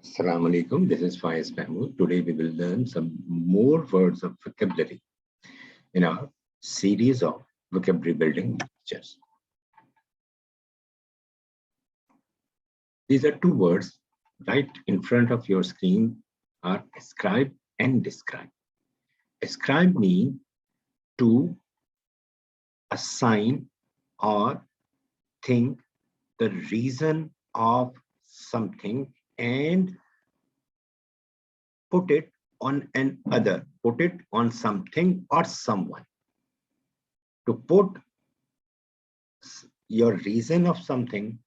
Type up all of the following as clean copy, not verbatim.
Assalamu alaikum. This is Faiz Mahmood. Today we will learn some more words of vocabulary in our series of vocabulary building lectures. These are two words right in front of your screen are ascribe and describe. Ascribe means to assign or think the reason of something and put it on another, put it on something or someone. To put your reason of something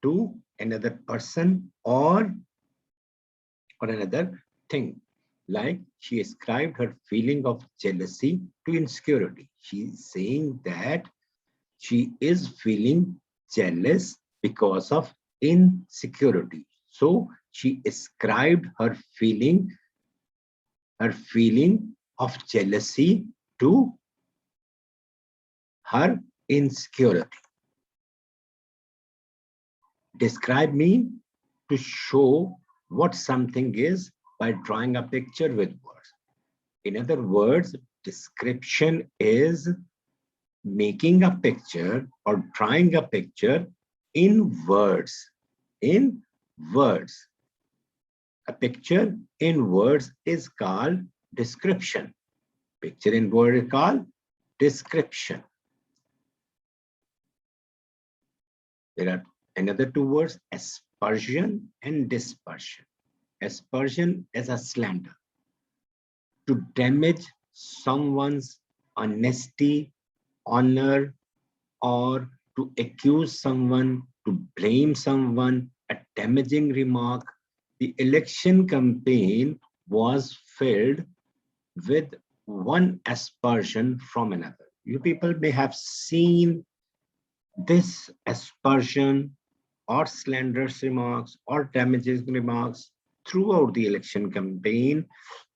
to another person or another thing. Like she ascribed her feeling of jealousy to insecurity. She's saying that she is feeling jealous because of insecurity. So she ascribed her feeling of jealousy to her insecurity. Describe means to show what something is by drawing a picture with words. In other words, description is making a picture or drawing a picture in words. In words. A picture in words is called description. Picture in word is called description. There are another two words, aspersion and dispersion. Aspersion is a slander. To damage someone's honesty, honor, or to accuse someone, to blame someone, a damaging remark. The election campaign was filled with one aspersion from another. You people may have seen this aspersion or slanderous remarks or damaging remarks throughout the election campaign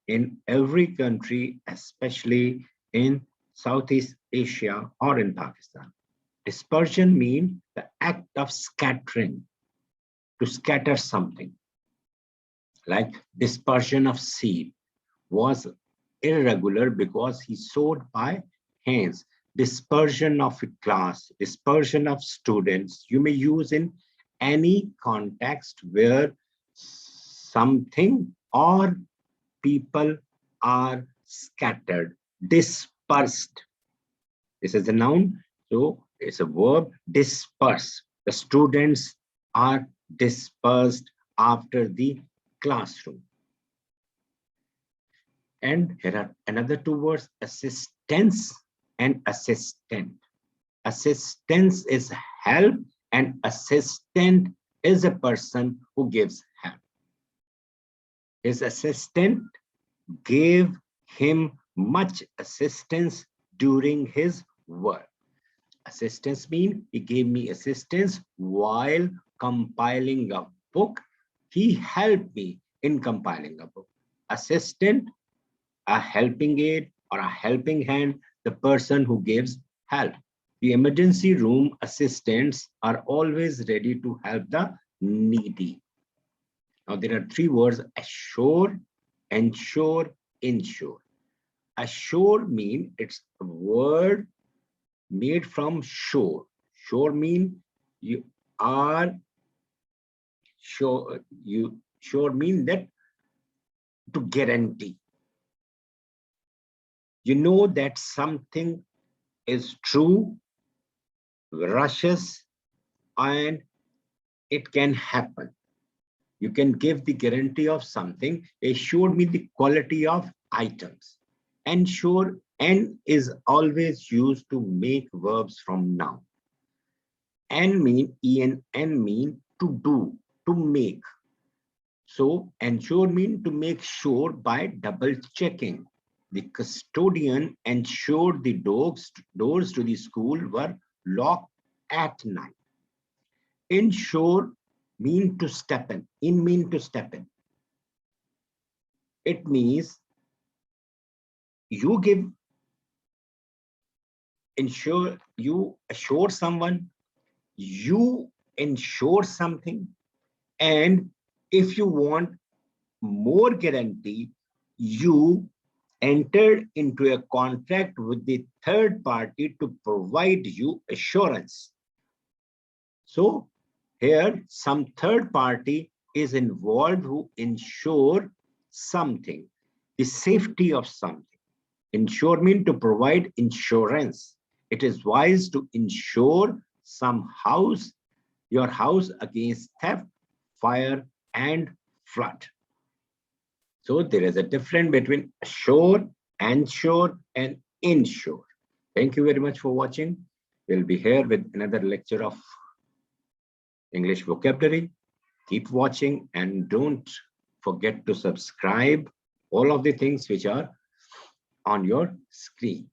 in every country, especially in Southeast Asia or in Pakistan. Dispersion means the act of scattering, to scatter something. Like dispersion of seed was irregular because he sowed by hands. Dispersion of a class, dispersion of students, you may use in any context where something or people are scattered, dispersed. This is a noun, so it's a verb, disperse. The students are dispersed after the classroom. And here are another two words, assistance and assistant. Assistance is help and assistant is a person who gives help. His assistant gave him much assistance during his work. Assistance means he gave me assistance while compiling a book. He helped me in compiling a book. Assistant, a helping aid or a helping hand, the person who gives help. The emergency room assistants are always ready to help the needy. Now there are three words, assure, ensure, insure. Assure means it's a word made from shore. Shore means you are sure, you sure mean that to guarantee. You know that something is true, rushes, and it can happen. You can give the guarantee of something. Assure me the quality of items. Ensure, and is always used to make verbs from noun. And mean, en mean to do, to make. So ensure mean to make sure by double checking. The custodian ensured the doors to the school were locked at night. Ensure mean to step in. In mean to step in. It means you give, ensure, you assure someone, you ensure something, and if you want more guarantee, you entered into a contract with the third party to provide you assurance. So here some third party is involved who ensure something, the safety of something. Insure means to provide insurance. It is wise to insure your house against theft, fire, and flood. So there is a difference between assure, ensure, and insure. Thank you very much for watching. We'll be here with another lecture of English vocabulary. Keep watching and don't forget to subscribe all of the things which are on your screen.